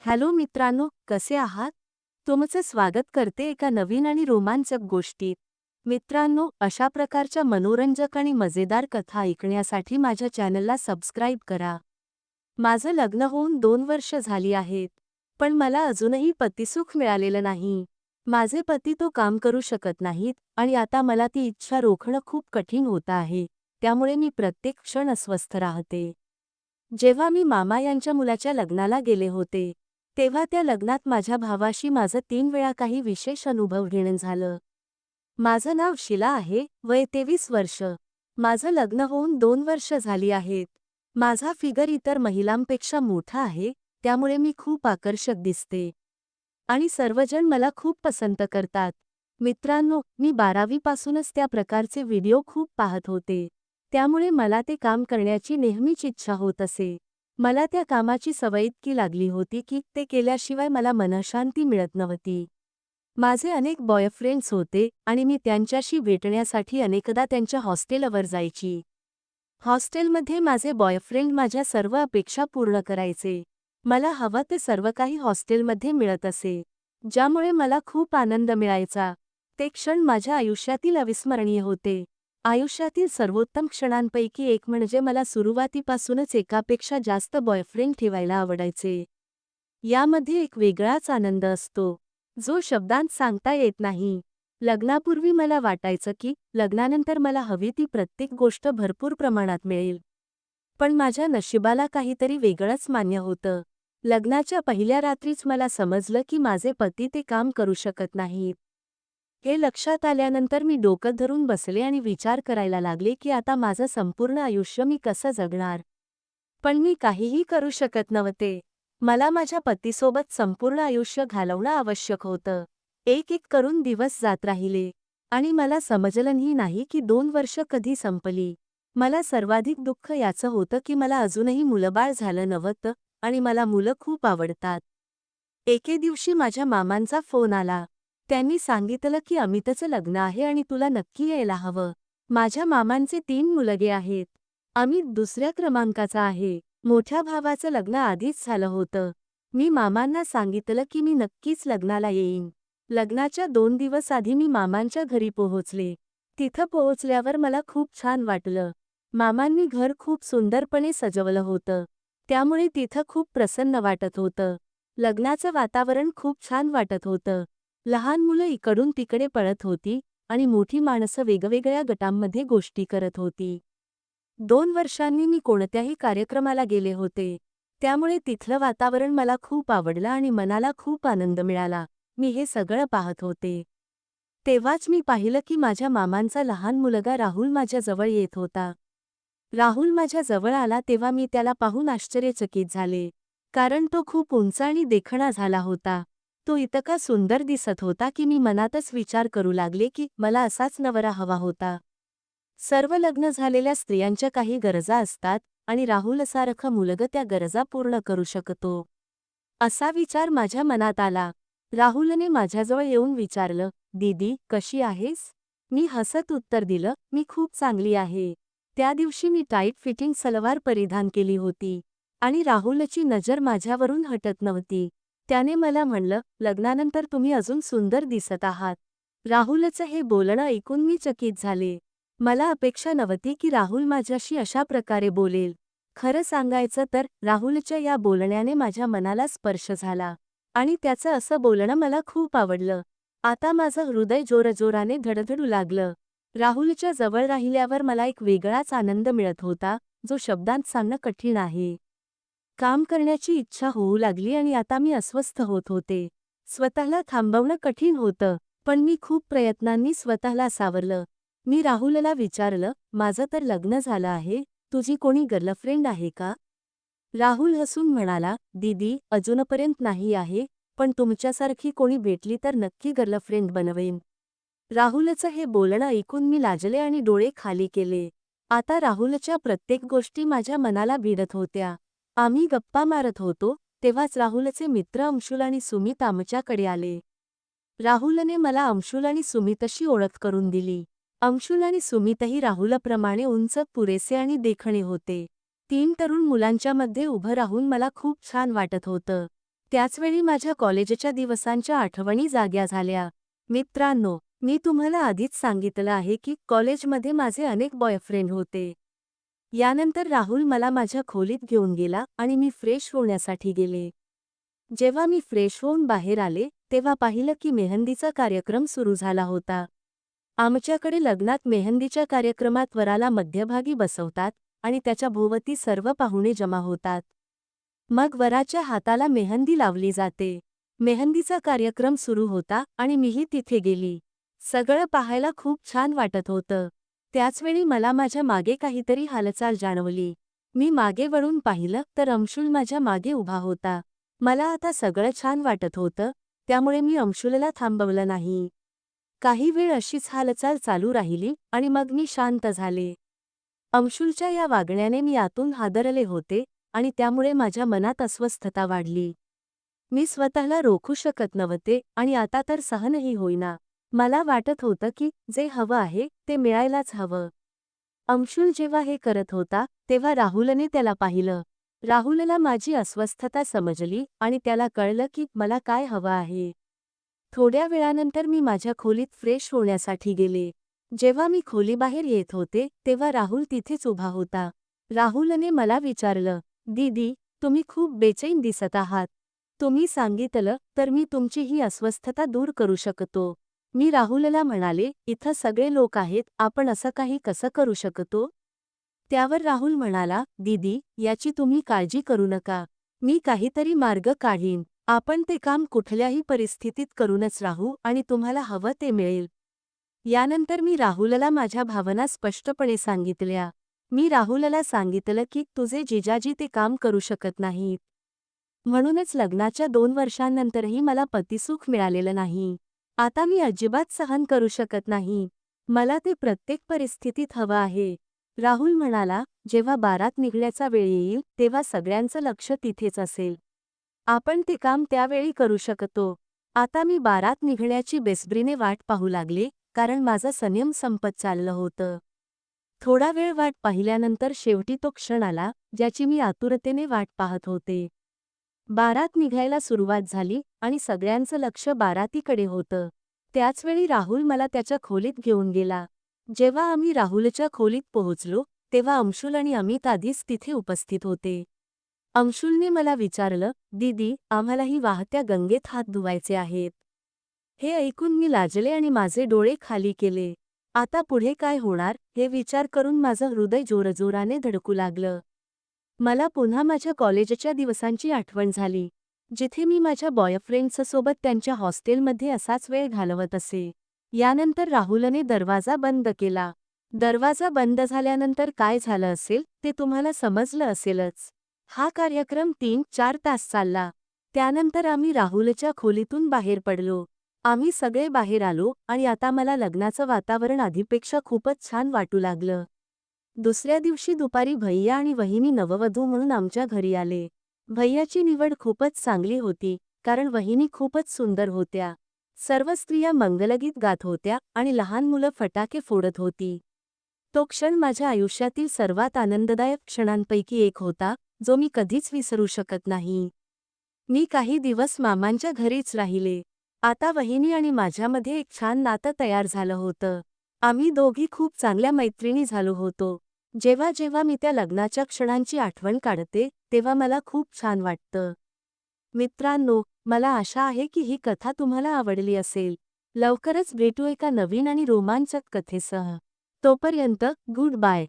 Hello मित्रांनो, कसे आहात? तुमचं स्वागत करते एका नवीन आणि रोमांचक गोष्टीत. मित्रांनो, अशा प्रकारच्या मनोरंजक आणि मजेदार कथा ऐकण्यासाठी माझ्या चॅनलला सबस्क्राईब करा. माझं लग्न होऊन 2 वर्ष झाली आहेत. पण मला अजूनही पतिसुख मिळालेलं नाही. माझे पती तो काम करू शकत नाहीत आणि आता मला ती इच्छा रोखणं खूप कठीण होत आहे. त्यामुळे मी प्रत्येक क्षण अस्वस्थ राहते. जेव्हा मी मामा यांच्या मुलाच्या लग्नाला गेले होते, तेव्हा त्या लग्नात माझ्या भावाशी माझं 3 वेळा काही विशेष अनुभव घेणं झालं. माझं नाव शिला आहे, वय 23 वर्ष. माझं लग्न होऊन 2 वर्ष झाली आहेत. माझा फिगर इतर महिलांपेक्षा मोठा आहे, त्यामुळे मी खूप आकर्षक दिसते. आणि सर्वजण मला खूप पसंत करतात. मित्रांनो, मी 12वी पासूनच त्या प्रकारचे व्हिडिओ खूप पाहत होते. त्यामुळे मला ते काम करण्याची नेहमीच इच्छा होत असे. मला त्या कामाची सवय इतकी लागली होती की ते केल्याशिवाय मला मनःशांती मिळत नव्हती. माझे अनेक बॉयफ्रेंड्स होते आणि मी त्यांच्याशी भेटण्यासाठी अनेकदा त्यांच्या हॉस्टेलवर जायची. हॉस्टेलमध्ये माझे बॉयफ्रेंड माझ्या सर्व अपेक्षा पूर्ण करायचे. मला हवं ते सर्व काही हॉस्टेलमध्ये मिळत असे, ज्यामुळे मला खूप आनंद मिळायचा. ते क्षण माझ्या आयुष्यातील अविस्मरणीय होते. आयुष्यातील सर्वोत्तम क्षणांपैकी एक म्हणजे मला सुरुवातीपासूनच एकापेक्षा जास्त बॉयफ्रेंड ठेवायला आवडायचे. यामध्ये एक वेगळाच आनंद असतो, जो शब्दांत सांगता येत नाही. लग्नापूर्वी मला वाटायचं की लग्नानंतर मला हवी ती प्रत्येक गोष्ट भरपूर प्रमाणात मिळेल. पण माझ्या नशिबाला काहीतरी वेगळंच मान्य होतं. लग्नाच्या पहिल्या रात्रीच मला समजलं की माझे पती ते काम करू शकत नाहीत. हे लक्षात आल्यानंतर मी डोकं धरून बसले आणि विचार करायला लागले की आता माझं संपूर्ण आयुष्य मी कसं जगणार. पण मी काहीही करू शकत नव्हते. मला माझ्या पतीसोबत संपूर्ण आयुष्य घालवणं आवश्यक होतं. एक-एक करून दिवस जात राहिले. आणि मला समजलंही नाही की 2 वर्ष कधी संपली. मला सर्वाधिक दुःख याचं होतं की मला अजूनही मुलंबाळ झालं नव्हतं आणि मला मुलं खूप आवडतात. एके दिवशी माझ्या मामांचा फोन आला. त्यांनी सांगितलं की अमितचं लग्न आहे आणि तुला नक्की यायला हवं. माझ्या मामांचे 3 मुलगे आहेत. अमित दुसऱ्या क्रमांकाचा आहे. मोठ्या भावाचं लग्न आधीच झालं होतं. मी मामांना सांगितलं की मी नक्कीच लग्नाला येईन. लग्नाच्या 2 दिवस आधी मी मामांच्या घरी पोहोचले. तिथं पोहोचल्यावर मला खूप छान वाटलं. मामांनी घर खूप सुंदरपणे सजवलं होतं. त्यामुळे तिथं खूप प्रसन्न वाटत होतं. लग्नाचं वातावरण खूप छान वाटत होतं. लहान मुलं इकडून तिकडे पळत होती आणि मोठी माणसं वेगवेगळ्या गटांमध्ये गोष्टी करत होती. 2 वर्षांनी मी कोणत्याही कार्यक्रमाला गेले होते. त्यामुळे तिथलं वातावरण मला खूप आवडलं आणि मनाला खूप आनंद मिळाला. मी हे सगळं पाहत होते. तेव्हाच मी पाहिलं की माझ्या मामांचा लहान मुलगा राहुल माझ्याजवळ येत होता. राहुल माझ्या जवळ आला तेव्हा मी त्याला पाहून आश्चर्यचकित झाले. कारण तो खूप उंच आणि देखणा झाला होता. तो इतका सुंदर दिसत होता की मी मनातच विचार करू लागले की मला असाच नवरा हवा होता. सर्व लग्न झालेल्या स्त्रियांच्या काही गरजा असतात आणि राहुलसारखं मुलगा त्या गरजा पूर्ण करू शकतो. असा विचार माझ्या मनात आला. राहुलने माझ्याजवळ येऊन विचारलं, "दीदी, कशी आहेस?" मी हसत उत्तर दिलं, "मी खूप चांगली आहे." त्या दिवशी मी टाईट फिटिंग सलवार परिधान केली होती. आणि राहुलची नजर माझ्यावरून हटत नव्हती. त्याने मला म्हणलं, "लग्नानंतर तुम्ही अजून सुंदर दिसत आहात." राहुलचं हे बोलणं ऐकून मी चकित झाले. मला अपेक्षा नव्हती की राहुल माझ्याशी अशा प्रकारे बोलेल. खरं सांगायचं तर राहुलच्या या बोलण्याने माझ्या मनाला स्पर्श झाला. आणि त्याचं असं बोलणं मला खूप आवडलं. आता माझं हृदय जोरजोराने धडधडू लागलं. राहुलच्या जवळ राहिल्यावर मला एक वेगळाच आनंद मिळत होता, जो शब्दांत सांगणं कठीण आहे. काम करण्याची इच्छा होऊ लागली आणि आता मी अस्वस्थ होत होते. स्वतःला थांबवणं कठीण होतं, पण मी खूप प्रयत्नांनी स्वतःला सावरलं. मी राहुलला विचारलं, "माझं तर लग्न झालं आहे, तुझी कोणी गर्लफ्रेंड आहे का?" राहुल हसून म्हणाला, "दीदी, अजूनपर्यंत नाही आहे, पण तुमच्यासारखी कोणी भेटली तर नक्की गर्लफ्रेंड बनवेन." राहुलचं हे बोलणं ऐकून मी लाजले आणि डोळे खाली केले. आता राहुलच्या प्रत्येक गोष्टी माझ्या मनाला भिडत होत्या. आम्ही गप्पा मारत होतो, तेव्हाच राहुलचे मित्र अंशुल आणि सुमित आमच्याकडे आले. राहुलने मला अंशुल आणि सुमितशी ओळख करून दिली. अंशुल आणि सुमितही राहुलप्रमाणे उंच, पुरेसे आणि देखणे होते. 3 तरुण मुलांच्या मध्ये उभं राहून मला खूप छान वाटत होतं. त्याचवेळी माझ्या कॉलेजच्या दिवसांच्या आठवणी जाग्या झाल्या. मित्रांनो, मी तुम्हाला आधीच सांगितलं आहे की कॉलेजमध्ये माझे अनेक बॉयफ्रेंड होते. यानंतर राहुल मला माझ्या खोलीत घेऊन गेला आणि मी फ्रेश होण्यासाठी गेले. जेव्हा मी फ्रेश होऊन बाहेर आले, तेव्हा पाहिलं की मेहंदीचा कार्यक्रम सुरू झाला होता. आमच्याकडे लग्नात मेहंदीच्या कार्यक्रमात वराला मध्यभागी बसवतात आणि त्याच्या भोवती सर्व पाहुणे जमा होतात. मग वराच्या हाताला मेहंदी लावली जाते. मेहंदीचा कार्यक्रम सुरू होता आणि मीही तिथे गेली. सगळं पाहायला खूप छान वाटत होतं. त्याचवेळी मला माझ्या मागे काहीतरी हालचाल जाणवली. मी मागे वळून पाहिलं तर अंशुल माझ्या मागे उभा होता. मला आता सगळं छान वाटत होतं, त्यामुळे मी अंशुलला थांबवलं नाही. काही वेळ अशीच हालचाल चालू राहिली आणि मग मी शांत झाले. अंशुलच्या या वागण्याने मी आतून हादरले होते आणि त्यामुळे माझ्या मनात अस्वस्थता वाढली. मी स्वतःला रोखू शकत नव्हते आणि आता तर सहनही होईना. मला वाटत होतं की जे हवं आहे ते मिळायलाच हवं. अंशुल जेव्हा हे करत होता तेव्हा राहुलने त्याला पाहिलं. राहुलला माझी अस्वस्थता समजली आणि त्याला कळलं की मला काय हवं आहे. थोड्या वेळानंतर मी माझ्या खोलीत फ्रेश होण्यासाठी गेले. जेव्हा मी खोलीबाहेर येत होते तेव्हा राहुल तिथेच उभा होता. राहुलने मला विचारलं, "दीदी, तुम्ही खूप बेचैन दिसत आहात. तुम्ही सांगितलं तर मी तुमची ही अस्वस्थता दूर करू शकतो." मी राहुलला म्हणाले, "इथं सगळे लोक आहेत, आपण असं काही कसं करू शकतो?" त्यावर राहुल म्हणाला, "दीदी, याची तुम्ही काळजी करू नका. मी काहीतरी मार्ग काढीन. आपण ते काम कुठल्याही परिस्थितीत करूनच राहू आणि तुम्हाला हवं ते मिळेल." यानंतर मी राहुलला माझ्या भावना स्पष्टपणे सांगितल्या. मी राहुलला सांगितलं की तुझे जिजाजी ते काम करू शकत नाहीत. म्हणूनच लग्नाच्या 2 वर्षांनंतरही मला पतिसुख मिळालेलं नाही. आता मी अजिबात सहन करू शकत नाही. मला ते प्रत्येक परिस्थितीत हवं आहे. राहुल म्हणाला, "जेव्हा बारात निघण्याचा वेळ येईल तेव्हा सगळ्यांचं लक्ष तिथेच असेल. आपण ते काम त्यावेळी करू शकतो." आता मी बारात निघण्याची बेसब्रीने वाट पाहू लागले, कारण माझं संयम संपत चाललं होतं. थोडा वेळ वाट पाहिल्यानंतर शेवटी तो क्षण आला, ज्याची मी आतुरतेने वाट पाहत होते. बारात निघायला सुरुवात झाली आणि सगळ्यांचं लक्ष बारातीकडे होतं. त्याचवेळी राहुल मला त्याच्या खोलीत घेऊन गेला. जेव्हा आम्ही राहुलच्या खोलीत पोहोचलो, तेव्हा अंशुल आणि अमित आधीच तिथे उपस्थित होते. अंशुलने मला विचारलं, "दीदी, आम्हालाही वाहत्या गंगेत हात धुवायचे आहेत." हे ऐकून मी लाजले आणि माझे डोळे खाली केले. आता पुढे काय होणार हे विचार करून माझं हृदय जोरजोराने धडकू लागलं. मला पुन्हा माझ्या कॉलेजच्या दिवसांची आठवण झाली, जिथे मी माझ्या बॉयफ्रेंड्ससोबत त्यांच्या हॉस्टेलमध्ये असाच वेळ घालवत असे. यानंतर राहुलने दरवाजा बंद केला. दरवाजा बंद झाल्यानंतर काय झालं असेल ते तुम्हाला समजलं असेलच. हा कार्यक्रम 3-4 तास चालला. त्यानंतर आम्ही राहुलच्या खोलीतून बाहेर पडलो. आम्ही सगळे बाहेर आलो आणि आता मला लग्नाचं वातावरण आधीपेक्षा खूपच छान वाटू लागलं. दुसऱ्या दिवशी दुपारी भैया आणि वहिनी नववधू म्हणून आमच्या घरी आले. भैयाची निवड खूपच चांगली होती, कारण वहिनी खूपच सुंदर होत्या. सर्व स्त्रिया मंगलगीत गात होत्या आणि लहान मुलं फटाके फोडत होती. तो क्षण माझ्या आयुष्यातील सर्वात आनंददायक क्षणांपैकी एक होता, जो मी कधीच विसरू शकत नाही. मी काही दिवस मामांच्या घरीच राहिले. आता वहिनी आणि माझ्यामध्ये एक छान नातं तयार झालं होतं. आम्ही दोघी खूप चांगल्या मैत्रिणी झालो होतो. जेव्हा जेव्हा मी त्या लग्नाच्या क्षणांची आठवण काढते, तेव्हा मला खूप छान वाटतं. मित्रांनो, मला आशा आहे की ही कथा तुम्हाला आवडली असेल. लवकरच भेटू एका नवीन आणि रोमांचक कथेसह. तोपर्यंत गुड बाय.